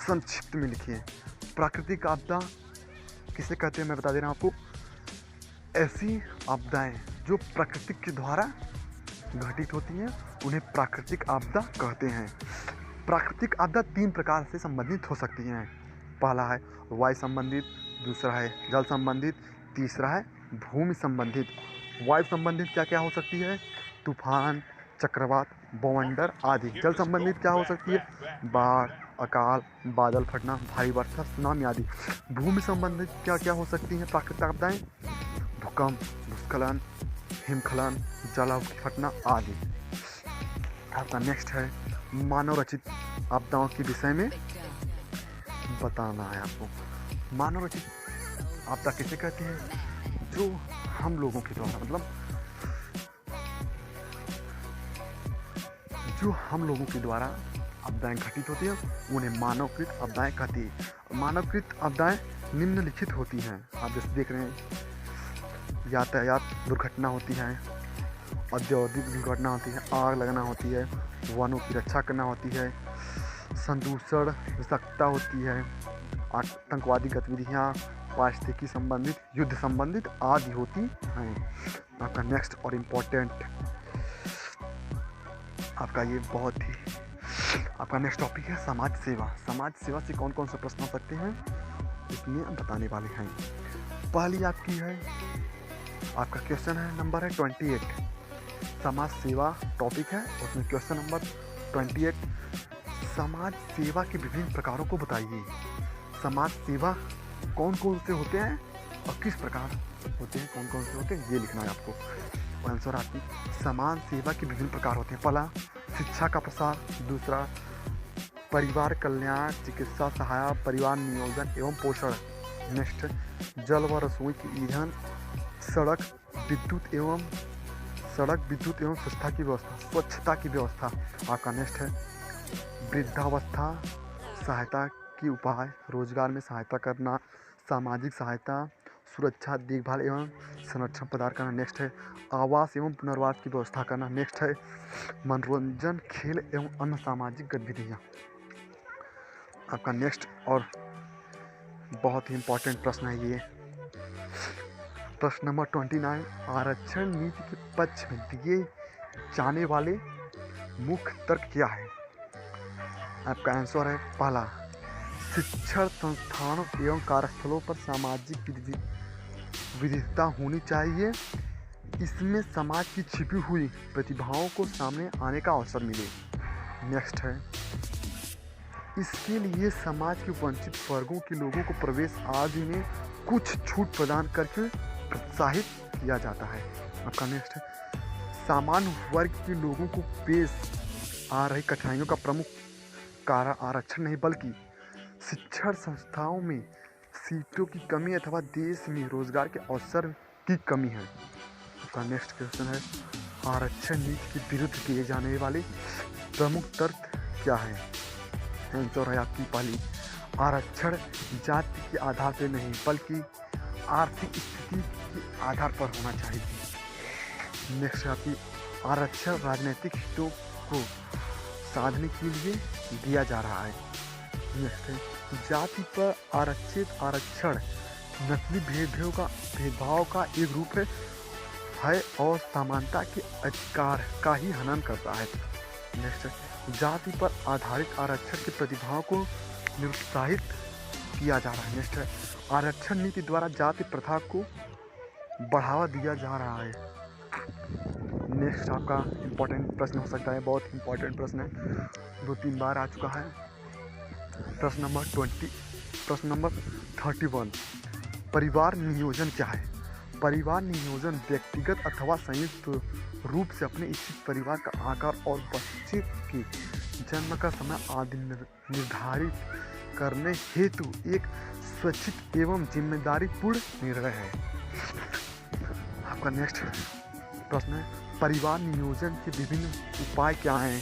संक्षिप्त में लिखिए। प्राकृतिक आपदा किसे कहते हैं मैं बता दे रहा हूँ आपको। ऐसी आपदाएं जो प्रकृति के द्वारा घटित होती हैं उन्हें प्राकृतिक आपदा कहते हैं। प्राकृतिक आपदा 3 प्रकार से संबंधित हो सकती हैं। पहला है वायु संबंधित, दूसरा है जल संबंधित, तीसरा है भूमि संबंधित। वायु संबंधित क्या क्या हो सकती है? तूफान, चक्रवात, बवंडर आदि। जल संबंधित क्या हो सकती है? बाढ़, अकाल, बादल फटना, भारी वर्षा, सुनामी आदि। भूमि संबंधित क्या क्या हो सकती हैं प्राकृतिक आपदाएं? भूकंप, भूस्खलन, हिमस्खलन, जलाव फटना आदि। आपका नेक्स्ट है मानव रचित आपदाओं के विषय में बताना है आपको। मानव रचित आपदा किसे कहते हैं? जो हम लोगों के द्वारा जो हम लोगों के द्वारा आपदाएं घटित होती हैं उन्हें मानवकृत आपदाएं कहती है। मानवकृत आपदाएं निम्नलिखित होती हैं। आप जैसे देख रहे हैं यातायात दुर्घटना होती है, औद्योगिक दुर्घटना होती है, आग लगना होती है, वनों की रक्षा करना होती है, संदूषण विषाक्तता होती है, आतंकवादी गतिविधियाँ, पारिस्थितिकी संबंधित, युद्ध संबंधित आदि होती हैं। आपका नेक्स्ट और इम्पोर्टेंट आपका ये बहुत ही आपका नेक्स्ट टॉपिक है समाज सेवा। समाज सेवा से कौन कौन से प्रश्न हो सकते हैं इसमें हम बताने वाले हैं। पहली आपकी है आपका क्वेश्चन है नंबर है 28। समाज सेवा टॉपिक है, उसमें क्वेश्चन नंबर 28 समाज सेवा के विभिन्न प्रकारों को बताइए। समाज सेवा कौन कौन से होते हैं और किस प्रकार होते हैं, कौन कौन से होते हैं ये लिखना है आपको। आंसर आपकी समाज सेवा के विभिन्न प्रकार होते हैं। पहला शिक्षा का प्रसार, दूसरा परिवार कल्याण, चिकित्सा सहायता, परिवार नियोजन एवं पोषण। नेक्स्ट जल व रसोई की ईंधन, सड़क विद्युत एवं स्वच्छता की व्यवस्था। आपका नेक्स्ट है वृद्धावस्था सहायता के उपाय, रोजगार में सहायता करना, सामाजिक सहायता, सुरक्षा देखभाल एवं संरक्षण प्रदान करना। नेक्स्ट है आवास एवं पुनर्वास की व्यवस्था करना। नेक्स्ट है मनोरंजन, खेल एवं अन्य सामाजिक गतिविधियाँ। आपका नेक्स्ट और बहुत ही इम्पोर्टेंट प्रश्न है ये प्रश्न नंबर 29 आरक्षण नीति के पक्ष में दिए जाने वाले मुख्य तर्क क्या है? आपका आंसर है पहला शिक्षण संस्थानों एवं कार्यस्थलों पर सामाजिक विविधता होनी चाहिए, इसमें समाज की छिपी हुई प्रतिभाओं को सामने आने का अवसर मिले। नेक्स्ट है इसके लिए समाज के वंचित वर्गों के लोगों को प्रवेश आदि में कुछ छूट प्रदान करके प्रोत्साहित किया जाता है। आपका नेक्स्ट है सामान्य वर्ग के लोगों को पेश आ रही कठिनाइयों का प्रमुख कारण आरक्षण नहीं बल्कि शिक्षण संस्थाओं में सीटों की कमी अथवा देश में रोजगार के अवसर की कमी है। आपका नेक्स्ट क्वेश्चन है आरक्षण नीति के विरुद्ध किए जाने वाले प्रमुख तर्क क्या है? आंसर है आपकी पहली आरक्षण जाति के आधार पर नहीं बल्कि आर्थिक स्थिति के आधार पर होना चाहिए। नेक्स्ट है आपकी आरक्षण राजनीतिक हितों को साधने के लिए दिया जा रहा है। नेक्स्ट है जाति पर आरक्षित आरक्षण नस्ली भेदभाव का एक रूप है और समानता के अधिकार का ही हनन करता है। नेक्स्ट है जाति पर आधारित आरक्षण की प्रतिभाओं को निरुत्साहित किया जा रहा है। नेक्स्ट है आरक्षण नीति द्वारा जाति प्रथा को बढ़ावा दिया जा रहा है। नेक्स्ट आपका इम्पोर्टेंट प्रश्न हो सकता है, बहुत इम्पोर्टेंट प्रश्न है, 2-3 बार आ चुका है। प्रश्न नंबर 31 परिवार नियोजन क्या है? परिवार नियोजन व्यक्तिगत अथवा संयुक्त रूप से अपने इच्छित परिवार का आकार और बच्चे के जन्म का समय आदि निर्धारित करने हेतु एक स्वैच्छिक एवं जिम्मेदारी पूर्ण निर्णय है। आपका नेक्स्ट प्रश्न है परिवार नियोजन के विभिन्न उपाय क्या हैं?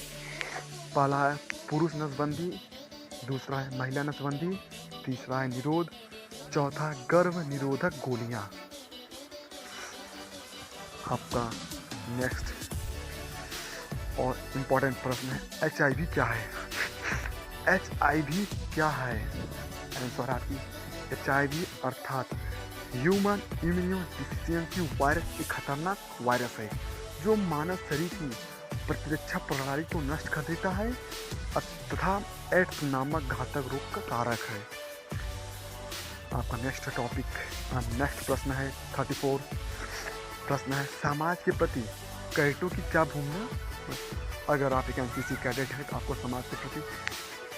पहला है पुरुष नसबंदी, दूसरा है महिला नसबंदी, तीसरा है निरोध, चौथा गर्भ निरोधक गोलियां। आपका नेक्स्ट और इम्पोर्टेंट प्रश्न है, HIV क्या है? HIV क्या है? आंसर आपकी HIV अर्थात ह्यूमन इम्यून डिफिशियंसी वायरस एक खतरनाक वायरस है जो मानव शरीर की प्रतिरक्षा प्रणाली को नष्ट कर देता है तथा एड्स नामक घातक रोग का कारक है। आपका नेक्स्ट प्रश्न है 34 प्रश्न है, समाज के प्रति कैडेटों की क्या भूमिका? अगर आप एक एनसीसी कैडेट है तो आपको समाज के प्रति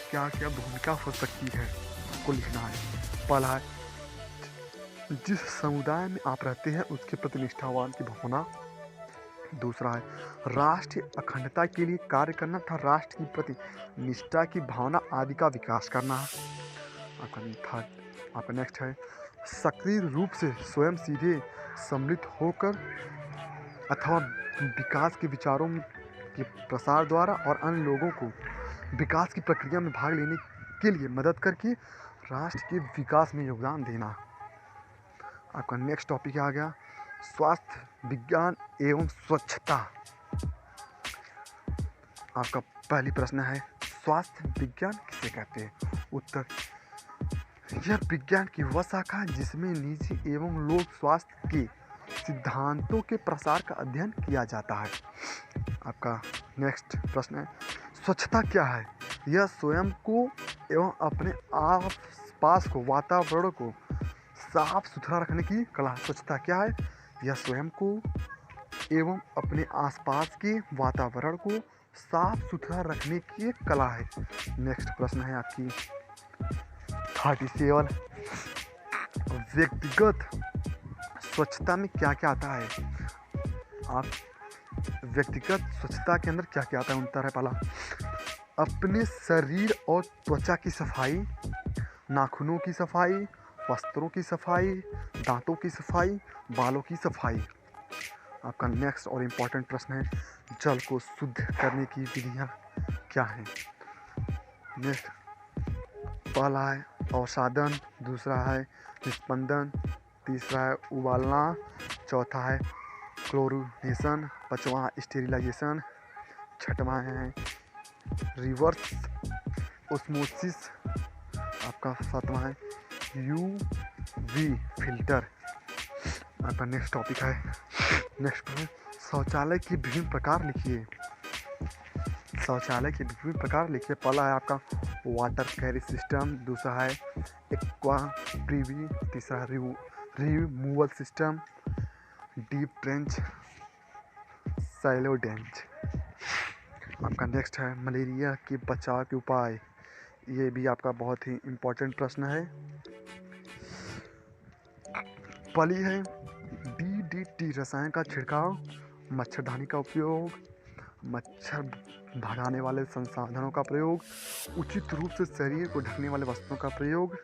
क्या क्या भूमिका हो सकती है आपको लिखना है। पहला है, जिस समुदाय में आप रहते हैं उसके प्रति निष्ठावान की भावना। दूसरा है, राष्ट्रीय अखंडता के लिए कार्य करना तथा राष्ट्र के प्रति निष्ठा की भावना आदि का विकास करना। आपका नेक्स्ट है, सक्रिय रूप से स्वयं सीधे सम्मिलित होकर अथवा विकास के विचारों के प्रसार द्वारा और अन्य लोगों को विकास की प्रक्रिया में भाग लेने के लिए मदद करके राष्ट्र के विकास में योगदान देना। आपका नेक्स्ट टॉपिक आ गया स्वास्थ्य विज्ञान एवं स्वच्छता। आपका पहली प्रश्न है, स्वास्थ्य विज्ञान किसे कहते हैं? उत्तर, यह विज्ञान की वह शाखा है जिसमें निजी एवं लोक स्वास्थ्य के सिद्धांतों के प्रसार का अध्ययन किया जाता है। आपका नेक्स्ट प्रश्न है, स्वच्छता क्या है? यह स्वयं को एवं अपने आसपास को वातावरण को साफ सुथरा रखने की कला। स्वच्छता क्या है? यह स्वयं को एवं अपने आसपास के वातावरण को साफ सुथरा रखने की एक कला है। नेक्स्ट प्रश्न है आपकी 37, व्यक्तिगत स्वच्छता में क्या क्या आता है? आप व्यक्तिगत स्वच्छता के अंदर क्या क्या आता है? उत्तर है पहला, अपने शरीर और त्वचा की सफाई, नाखूनों की सफाई, वस्त्रों की सफाई, दांतों की सफाई, बालों की सफाई। आपका नेक्स्ट और इम्पोर्टेंट प्रश्न है, जल को शुद्ध करने की विधियाँ क्या हैं? नेक्स्ट पहला है अवसादन, दूसरा है निस्पंदन, तीसरा है उबालना, चौथा है क्लोरीनेशन, पांचवा स्टेरिलाइजेशन, छठवां है रिवर्स ओस्मोसिस, आपका सातवां है यूवी फिल्टर। आपका नेक्स्ट टॉपिक है शौचालय के विभिन्न प्रकार लिखिए। शौचालय के विभिन्न प्रकार लिखिए। पहला है आपका वाटर कैरी सिस्टम, दूसरा है एक्वा प्रीवी, तीसरा है removal system, deep trench, shallow trench. आपका नेक्स्ट है मलेरिया के बचाव के उपाय। ये भी आपका बहुत ही इम्पोर्टेंट प्रश्न है। पहली है DDT रसायन का छिड़काव, मच्छरदानी का उपयोग, मच्छर भगाने वाले संसाधनों का प्रयोग, उचित रूप से शरीर को ढकने वाले वस्त्रों का प्रयोग,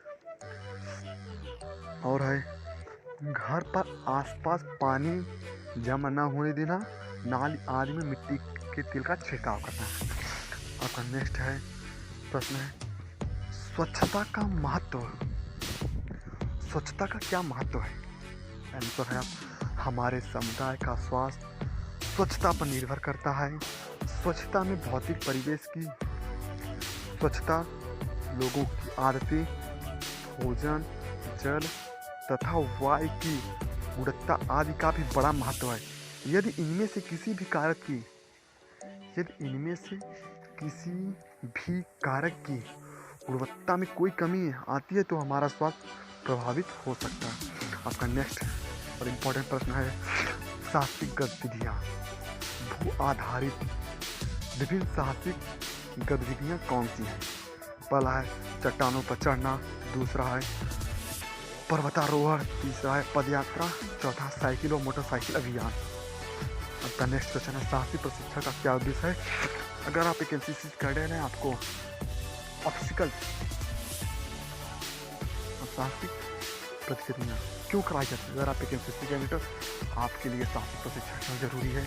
और है घर पर आसपास पानी जमा न होने देना, नाली आदि में मिट्टी के तेल का छिड़काव करना है। आपका नेक्स्ट है प्रश्न है स्वच्छता का महत्व। स्वच्छता का क्या महत्व है? आंसर है हमारे समुदाय का स्वास्थ्य स्वच्छता पर निर्भर करता है। स्वच्छता में भौतिक परिवेश की स्वच्छता, लोगों की आदतें, भोजन, जल तथा वायु की गुणवत्ता आदि का भी बड़ा महत्व है। यदि इनमें से किसी भी कारक की गुणवत्ता में कोई कमी आती है तो हमारा स्वास्थ्य प्रभावित हो सकता है। आपका नेक्स्ट और इम्पोर्टेंट प्रश्न है साहसिक गतिविधियाँ। भू आधारित विभिन्न साहसिक गतिविधियाँ कौन सी हैं? पहला है चट्टानों पर चढ़ना, दूसरा है पर्वतारोहण, तीसरा है पदयात्रा, चौथा साइकिल और मोटरसाइकिल अभियान। आपका नेक्स्ट क्वेश्चन है साहसिक प्रशिक्षण का क्या उद्देश्य है? अगर आप एक एनसीसी कैडेट हैं आपको ऑब्स्टिकल साहसिक प्रतिक्रिया क्यों कराई जाती है? अगर आप एक एनसीसी कैडेट आपके लिए साहसिक प्रशिक्षण जरूरी है।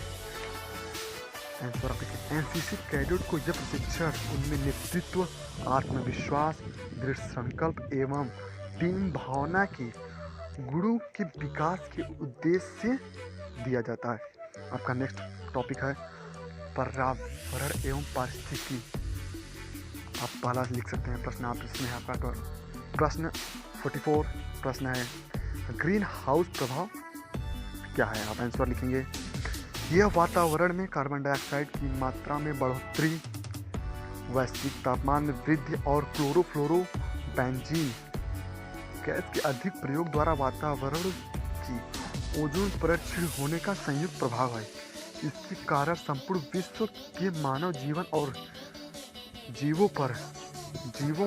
आंसर आपके एनसीसी कैडेट को यह प्रशिक्षण उनमें नेतृत्व, आत्मविश्वास, दृढ़ संकल्प एवं टीम भावना के गुणों के विकास के उद्देश्य से दिया जाता है। आपका नेक्स्ट टॉपिक है पर्यावरण एवं पारिस्थितिकी। आप पहला लिख सकते हैं प्रश्न, आप इसमें है आपका प्रश्न 44। प्रश्न है ग्रीन हाउस प्रभाव क्या है? आप आंसर लिखेंगे यह वातावरण में कार्बन डाइऑक्साइड की मात्रा में बढ़ोतरी, वैश्विक तापमान में वृद्धि और क्लोरोफ्लोरो बेंजीन गैस के अधिक प्रयोग द्वारा वातावरण की ओजोन परत क्षीण होने का संयुक्त प्रभाव है। इसके कारण संपूर्ण विश्व के मानव जीवन और जीवों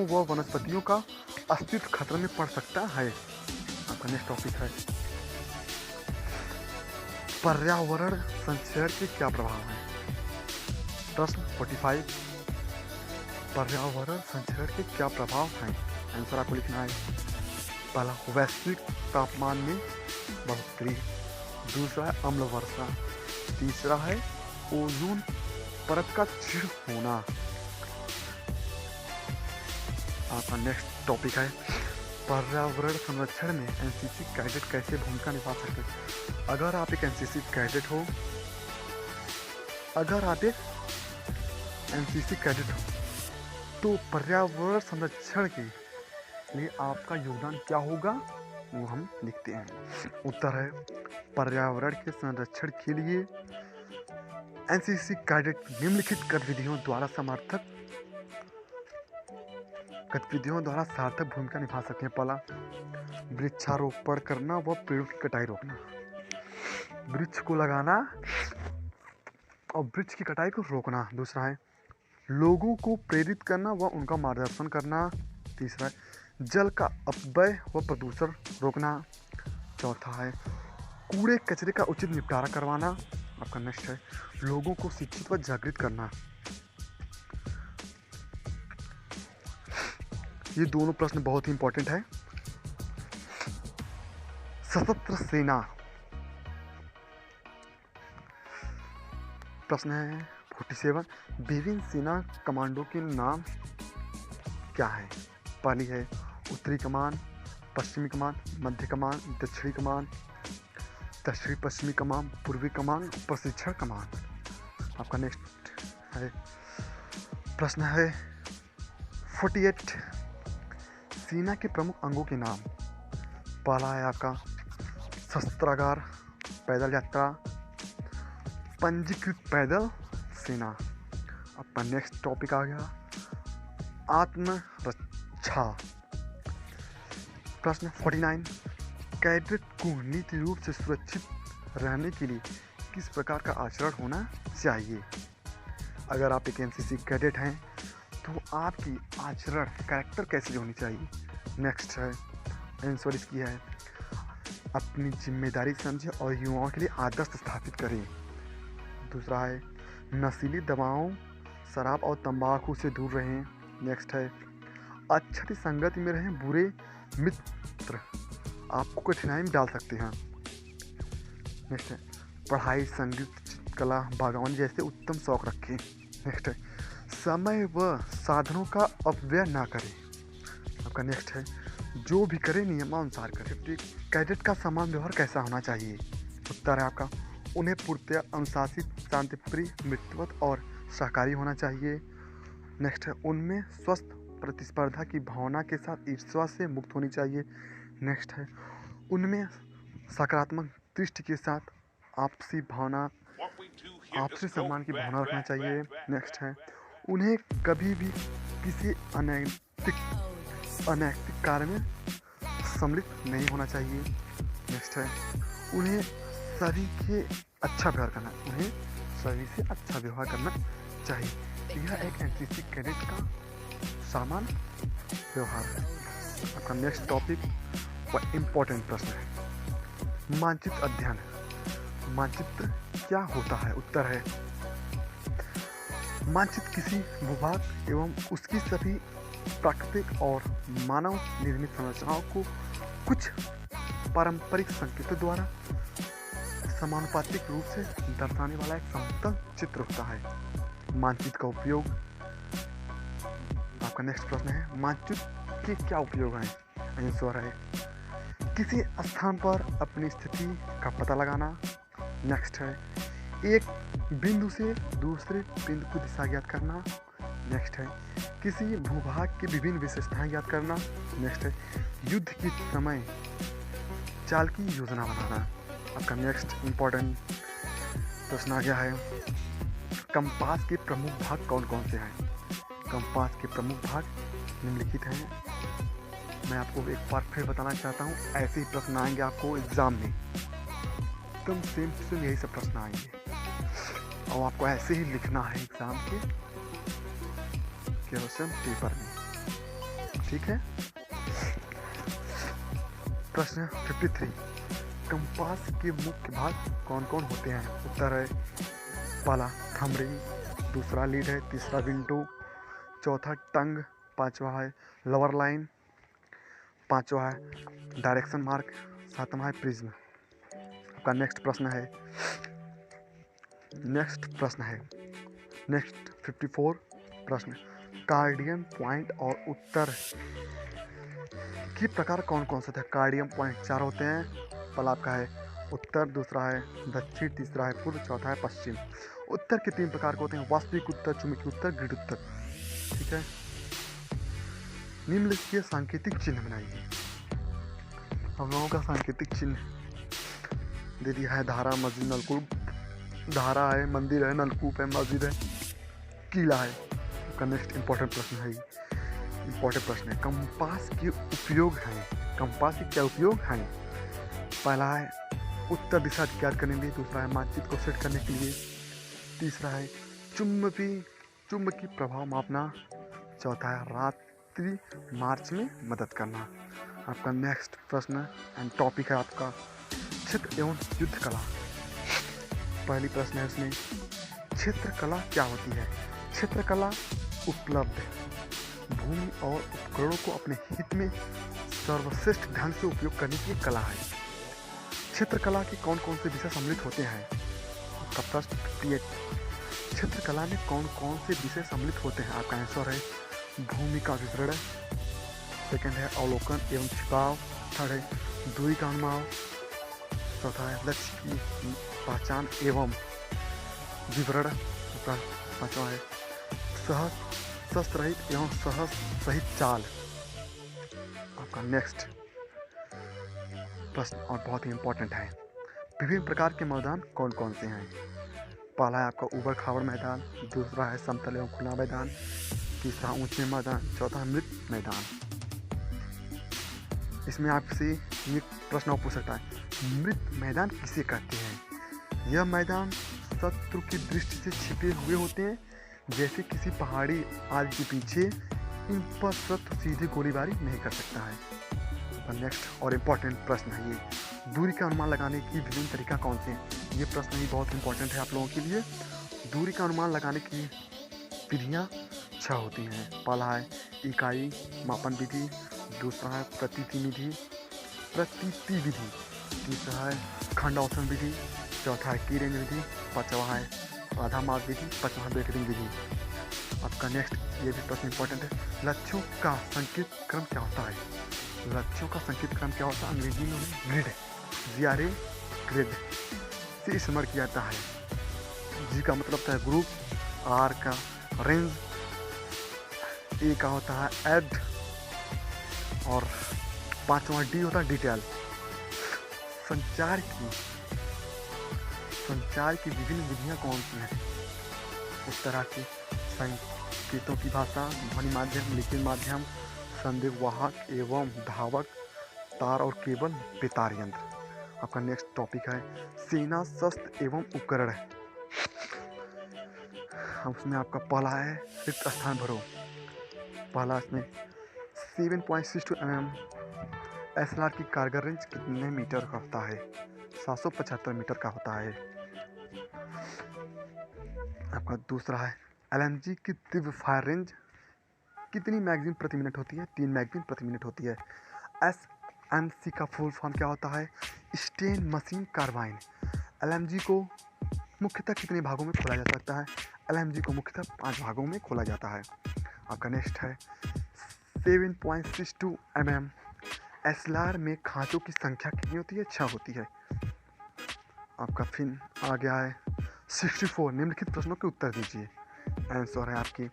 व वनस्पतियों का अस्तित्व खतरे में पड़ सकता है। आपका नेक्स्ट टॉपिक है पर्यावरण संरक्षण के क्या प्रभाव हैं? प्रश्न 45। पर्यावरण संरक्षण के क्या प्रभाव हैं? आंसर आपको लिखना है पहला वैश्विक तापमान में बढ़ोतरी, दूसरा है अम्ल वर्षा, तीसरा है ओजोन परत का क्षीण होना। आपका नेक्स्ट टॉपिक है पर्यावरण संरक्षण में एनसीसी कैडेट कैसे भूमिका निभा सकते हैं? अगर आप एक एनसीसी कैडेट हो तो पर्यावरण संरक्षण के लिए आपका योगदान क्या होगा वो हम लिखते हैं। उत्तर है पर्यावरण के संरक्षण के लिए एनसीसी कैडेट निम्नलिखित गतिविधियों द्वारा सार्थक भूमिका निभा सकते हैं। पहला वृक्षारोपण करना व पेड़ों की कटाई रोकना, वृक्ष को लगाना और वृक्ष की कटाई को रोकना। दूसरा है लोगों को प्रेरित करना व उनका मार्गदर्शन करना। तीसरा है जल का अपव्यय व प्रदूषण रोकना। चौथा है कूड़े कचरे का उचित निपटारा करवाना। आपका नेक्स्ट है लोगों को शिक्षित व जागृत करना। ये दोनों प्रश्न बहुत ही इंपॉर्टेंट है। सशस्त्र सेना, प्रश्न है 47। विभिन्न सेना कमांडो के नाम क्या है? पहली है उत्तरी कमान, पश्चिमी कमान, मध्य कमान, दक्षिणी कमान, दक्षिणी पश्चिमी कमान, पूर्वी कमान, प्रशिक्षण कमान। आपका नेक्स्ट है प्रश्न है 48। सेना के प्रमुख अंगों के नाम। पहला है आपका शस्त्रागार, पैदल यात्रा, पंजीकृत पैदल सेना। आपका नेक्स्ट टॉपिक आ गया आत्मरक्षा। प्रश्न 49। कैडेट को नित्य रूप से सुरक्षित रहने के लिए किस प्रकार का आचरण होना चाहिए? अगर आप एक एनसीसी कैडेट हैं तो आपकी आचरण कैरेक्टर कैसी होनी चाहिए? नेक्स्ट है आंसर इसकी है अपनी जिम्मेदारी समझें और युवाओं के लिए आदर्श स्थापित करें। दूसरा है नशीली दवाओं, शराब और तंबाकू से दूर रहें। नेक्स्ट है अच्छी संगति में रहें, बुरे मित्र आपको कठिनाई में डाल सकते हैं। नेक्स्ट है पढ़ाई, संगीत, चित्रकला, बागवानी जैसे उत्तम शौक रखें। नेक्स्ट है समय व साधनों का अपव्यय ना करें। आपका नेक्स्ट है जो भी करें नियमानुसार करें। कैडेट का समान व्यवहार कैसा होना चाहिए? उत्तर है आपका उन्हें पूर्णतया अनुशासित, शांतिप्रिय, मित्रवत और सहकारी होना चाहिए। नेक्स्ट है उनमें स्वस्थ प्रतिस्पर्धा की भावना के साथ ईर्ष्या से मुक्त होनी चाहिए। नेक्स्ट है उनमें सकारात्मक दृष्टि के साथ आपसी सम्मान की भावना रखना चाहिए। नेक्स्ट है उन्हें कभी भी किसी अनैतिक कार्य में सम्मिलित नहीं होना चाहिए। नेक्स्ट है उन्हें सभी से अच्छा व्यवहार करना चाहिए। यह एक एनसीसी कैडेट का सामान्य व्यवहार है। आपका नेक्स्ट टॉपिक व इम्पोर्टेंट प्रश्न है मानचित्र अध्ययन। मानचित्र क्या होता है? उत्तर है मानचित्र किसी भूभाग एवं उसकी सभी प्राकृतिक और मानव निर्मित संरचनाओं को कुछ पारंपरिक संकेतों द्वारा समानुपातिक रूप से दर्शाने वाला एक समतल चित्र होता है। मानचित्र का उपयोग। आपका नेक्स्ट प्रश्न है मानचित्र के क्या उपयोग हैं? आंसर है किसी स्थान पर अपनी स्थिति का पता लगाना। नेक्स्ट है एक बिंदु से दूसरे बिंदु की दिशा ज्ञात करना। नेक्स्ट है किसी भूभाग की विभिन्न विशेषताएं ज्ञात करना। नेक्स्ट है युद्ध के समय चाल की योजना बनाना। आपका नेक्स्ट इम्पोर्टेंट प्रश्न आ गया है, कंपास के प्रमुख भाग कौन कौन से हैं। कंपास के प्रमुख भाग निम्नलिखित हैं। मैं आपको एक बार फिर बताना चाहता हूँ, ऐसे ही प्रश्न आएंगे आपको एग्जाम में, एकदम सेम टू सेम यही सब प्रश्न आएंगे और आपको ऐसे ही लिखना है एग्जाम के क्वेश्चन पेपर में, ठीक है। प्रश्न 53, कंपास के मुख्य भाग कौन कौन होते हैं। उत्तर है पहला थंब रिंग, दूसरा लीड है, तीसरा विंडो, चौथा टंग, पांचवा है लवर लाइन, पांचवा है डायरेक्शन मार्क, सातवां है प्रिज्म। आपका नेक्स्ट प्रश्न है नेक्स्ट 54 प्रश्न, कार्डियन पॉइंट और उत्तर के प्रकार कौन कौन से थे। कार्डियन पॉइंट 4 होते हैं। पहला आपका है उत्तर, दूसरा है दक्षिण, तीसरा है पूर्व, चौथा है पश्चिम। उत्तर के 3 प्रकार के होते हैं, वास्तविक उत्तर, चुंबकीय उत्तर, ग्रिड उत्तर, ठीक है। निम्नलिखित सांकेतिक चिन्ह बनाइए। हम लोगों का सांकेतिक चिन्ह दे दिया है, धारा, मस्जिद, नलकूप। धारा है, मंदिर है, नलकूप है, मस्जिद है, किला है। आपका नेक्स्ट इंपॉर्टेंट प्रश्न है, कंपास के उपयोग हैं। कंपास के क्या उपयोग हैं। पहला है उत्तर दिशा ज्ञात करने के लिए, दूसरा है बातचीत को सेट करने के लिए, तीसरा है चुंबकीय प्रभाव मापना, चौथा है रात्रि मार्च में मदद करना। आपका नेक्स्ट प्रश्न एंड टॉपिक है आपका क्षेत्र एवं युद्ध कला। पहली प्रश्न है इसमें, क्षेत्र कला क्या होती है। क्षेत्र कला उपलब्ध भूमि और उपकरणों को अपने हित में सर्वश्रेष्ठ ढंग से उपयोग करने की कला है। क्षेत्र कला के कौन कौन से विषय सम्मिलित होते हैं। आपका प्रश्न 58, क्षेत्र कला में कौन कौन से विषय सम्मिलित होते हैं। आपका आंसर है भूमि का विवरण, सेकंड है अवलोकन एवं छिपाव, थर्ड है दूरी का अनुमान, चौथा है लक्ष्य की पहचान एवं विवरण, पांचवा है सहज शस्त्र रहित एवं सहज सहित चाल। आपका नेक्स्ट प्रश्न और बहुत ही इंपॉर्टेंट है, विभिन्न प्रकार के मैदान कौन कौन से हैं। पहला है आपका ऊबड़ खाबड़ मैदान, दूसरा है समतल एवं खुला मैदान, तीसरा ऊंचे मैदान, चौथा मृत मैदान। इसमें आपसे ये प्रश्न पूछ सकता है, मृत मैदान किसे कहते हैं। यह मैदान शत्रु की दृष्टि से छिपे हुए होते हैं, जैसे किसी पहाड़ी आदि के पीछे, इन पर शत्रु सीधी गोलीबारी नहीं कर सकता है। नेक्स्ट और इम्पोर्टेंट प्रश्न है ये, दूरी का अनुमान लगाने की विभिन्न तरीका कौन से हैं। ये प्रश्न ही बहुत इंपॉर्टेंट है आप लोगों के लिए। दूरी का अनुमान लगाने की विधियाँ 6 होती हैं। पहला है इकाई मापन विधि, दूसरा है प्रतीति विधि, तीसरा है खंड औसत विधि, चौथा है की रेंज विधि, पांचवा है आधा माप विधि, पांचवा बेहतरीन विधि। आपका नेक्स्ट ये भी प्रश्न इंपॉर्टेंट है, लक्ष्यों का संकेत क्रम क्या होता है। लक्ष्यों का संकेत क्रम क्या होता है, अंग्रेजी में ग्रिड, GRA ग्रिड से स्मरण किया जाता है। G का मतलब होता है ग्रुप, R का रेंज, A का होता है एड और पांचवा D होता है डिटेल। संचार की विभिन्न विधियां कौन सी हैं। उस तरह के संकेतों की भाषा, ध्वनि माध्यम, लिखित माध्यम, संदेशवाहक एवं धावक, तार और केबल, बेतार यंत्र। आपका नेक्स्ट टॉपिक है सेना शस्त्र एवं उपकरण। उसमें आपका पहला है रिक्त स्थान भरो। पहला इसमें 7.62 mm SLR की कारगर रेंज कितने मीटर का होता है। 775 मीटर का होता है। आपका दूसरा है LMG की तीव्र फायर रेंज कितनी मैगजीन प्रति मिनट होती है। 3 मैगजीन प्रति मिनट होती है। SMC का फुल फॉर्म क्या होता है, स्टेन मशीन कार्बाइन। LMG को मुख्यतः कितने भागों में खोला जा सकता है। LMG को मुख्यतः 5 भागों में खोला जाता है। आपका नेक्स्ट है 7.62 mm SLR में खांचों की संख्या कितनी होती है, 6 होती है। आपका फिर आ गया है 64 निम्नलिखित प्रश्नों के उत्तर दीजिए। आंसर है आपकी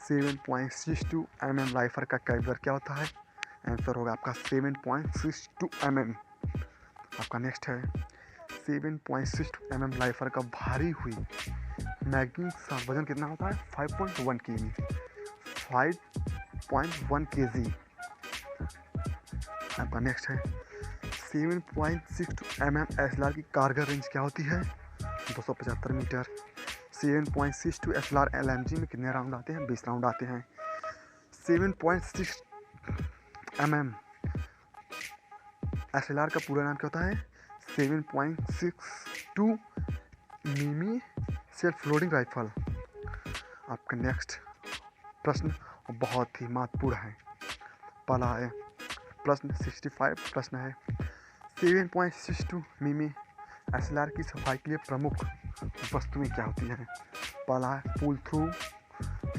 7.62 mm राइफल का कैलिबर क्या होता है? आंसर होगा आपका 7.62 mm। आपका नेक्स्ट है 7.62 mm राइफल का भारी हुई मैगजीन का वजन कितना होता है? 5.1 kg। 5.1 kg। आपका नेक्स्ट है 7.62 mm SLR की कारगर रेंज क्या होती है? 275 मीटर। 7.62 SLR LMG में कितने राउंड आते हैं? 20 राउंड आते हैं। 7.6 mm SLR का पूरा नाम क्या होता है? 7.62 मिमी सेल्फ लोडिंग राइफल। आपका नेक्स्ट प्रश्न बहुत ही महत्वपूर्ण है। पहला है प्रश्न 65 प्रश्न है 7.62 मिमी SLR की सफाई के लिए प्रमुख वस्तुएं क्या होती हैं? पहला है पुल थ्रू,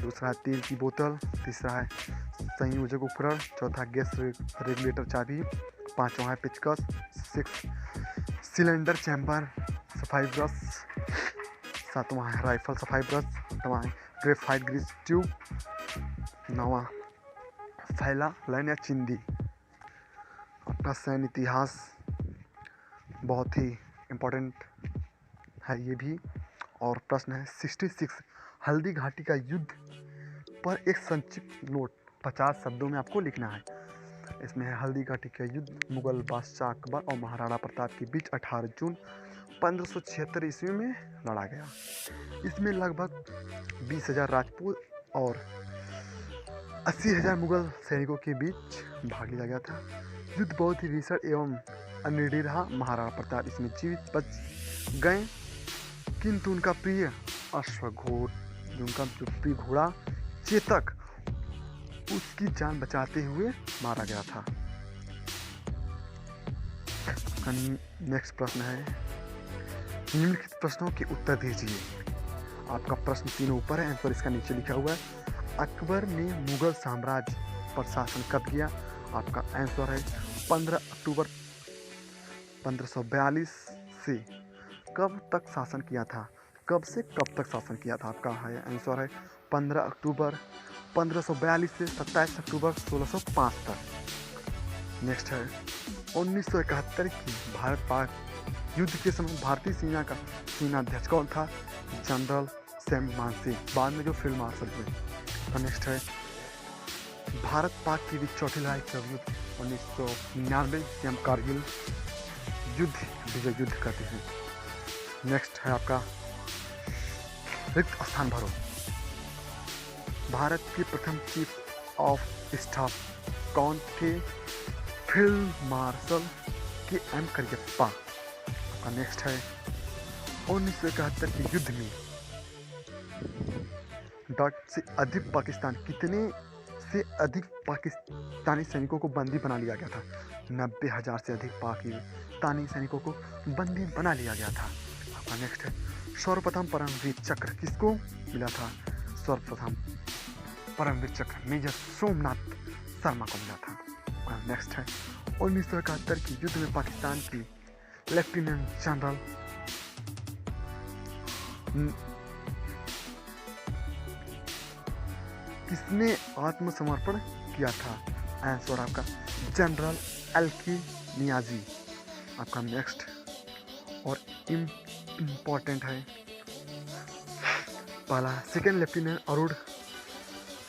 दूसरा है तेल की बोतल, तीसरा है संयोजक उपकरण, चौथा गैस रेगुलेटर चाबी, पांचवा है पेचकस, 6 सिलेंडर चैम्बर सफाई ब्रश, सातवां है राइफल सफाई ब्रश, आठवां है ग्रेफाइट ग्रीस ट्यूब, नौवां फैला लाइन या चिंदी। आपका सैन्य इतिहास बहुत ही इम्पोर्टेंट है ये भी। और प्रश्न है 66 हल्दी घाटी का युद्ध पर एक संक्षिप्त नोट 50 शब्दों में आपको लिखना है। इसमें है हल्दी घाटी का युद्ध मुगल बादशाह अकबर और महाराणा प्रताप के बीच 18 जून 1576 ईस्वी में लड़ा गया। इसमें लगभग 20,000 राजपूत और 80,000 मुगल सैनिकों के बीच भाग लिया गया था। युद्ध बहुत ही भीषण एवं अनिर्णीय रहा। महाराणा प्रताप इसमें जीवित बच गए, किंतु उनका प्रिय प्रिय घोड़ा चेतक उसकी जान बचाते हुए मारा गया था। नेक्स्ट प्रश्न है निम्नलिखित प्रश्नों के उत्तर दीजिए। आपका प्रश्न तीनों ऊपर है, आंसर इसका नीचे लिखा हुआ है। अकबर ने मुगल साम्राज्य पर शासन कब किया? आपका आंसर है 15 अक्टूबर 1542 से कब तक शासन किया था? कब से कब तक शासन किया था? आपका है आंसर है 15 अक्टूबर 1542 से 27 अक्टूबर 1605 तक। नेक्स्ट है 1971 की भारत पाक युद्ध के समय भारतीय सेना का सेनाध्यक्ष कौन था? जनरल सैम मानसिंह, बाद में जो फील्ड मार्शल हुए। तो नेक्स्ट है भारत पाक के बीच चौथी लड़ाई कब युद्ध? 1999 से हम कारगिल युद्ध विजय युद्ध कहते हैं। नेक्स्ट है आपका रिक्त स्थान भरो। भारत के प्रथम चीफ ऑफ स्टाफ कौन थे? फील्ड मार्शल के एम करियप्पा। आपका नेक्स्ट है 1971 के युद्ध में से अधिक पाकिस्तानी सैनिकों को बंदी बना लिया गया था। 90,000 से अधिक पाकिस्तानी सैनिकों को बंदी बना लिया गया था। आपका नेक्स्ट है सर्वप्रथम परमवीर चक्र किसको मिला था? सर्वप्रथम परमवीर चक्र मेजर सोमनाथ शर्मा को मिला था। नेक्स्ट है 1971 के युद्ध में पाकिस्तान की लेफ्टिनेंट जनरल किसने आत्मसमर्पण किया था? आंसर आपका जनरल एल्की नियाजी। आपका नेक्स्ट और इम्पोर्टेंट है पहला सेकेंड लेफ्टिनेंट अरुण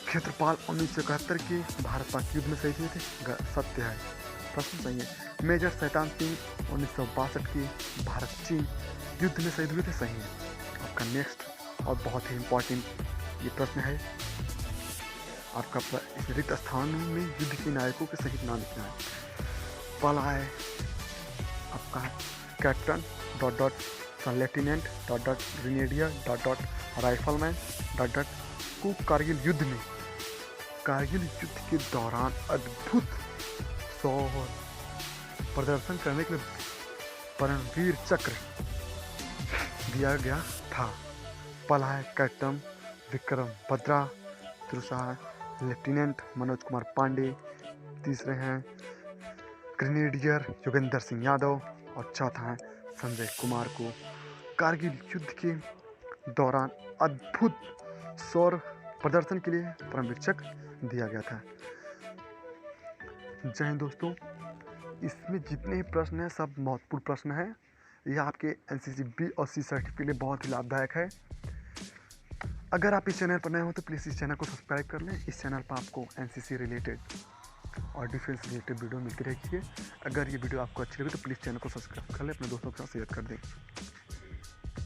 क्षेत्रपाल 1971 के भारत पाक युद्ध में शहीद हुए थे। सत्य है, प्रश्न सही है। मेजर शैतान सिंह 1962 के भारत चीन युद्ध में शहीद हुए थे। सही है। आपका नेक्स्ट और बहुत ही इम्पोर्टेंट ये प्रश्न है आपका इस रिक्त स्थान में युद्ध के नायकों के सहित नाम लिखना है। पहला है आपका captain dot dot lieutenant dot dot grenadier dot dot rifleman dot dot को कारगिल युद्ध के दौरान अद्भुत शौर्य प्रदर्शन करने के लिए परमवीर चक्र दिया गया था। पहला है कैप्टन विक्रम बत्रा, दूसरा है लेफ्टिनेंट मनोज कुमार पांडे, तीसरे हैं ग्रेनेडियर योगेंद्र सिंह यादव और चौथा है संजय कुमार को कारगिल युद्ध के दौरान अद्भुत सौर प्रदर्शन के लिए परमवीक्षक दिया गया था। जय हिंद दोस्तों, इसमें जितने ही प्रश्न हैं सब महत्वपूर्ण प्रश्न हैं। यह आपके एनसीसी बी और सी सर्टिफिकेट के लिए बहुत ही लाभदायक है। अगर आप इस चैनल पर नए हो तो प्लीज़ इस चैनल को सब्सक्राइब कर लें। इस चैनल पर आपको एनसीसी रिलेटेड और डिफेंस रिलेटेड वीडियो मिलती रहेगी। अगर ये वीडियो आपको अच्छी लगे तो प्लीज़ चैनल को सब्सक्राइब कर लें, अपने दोस्तों के साथ शेयर कर दें।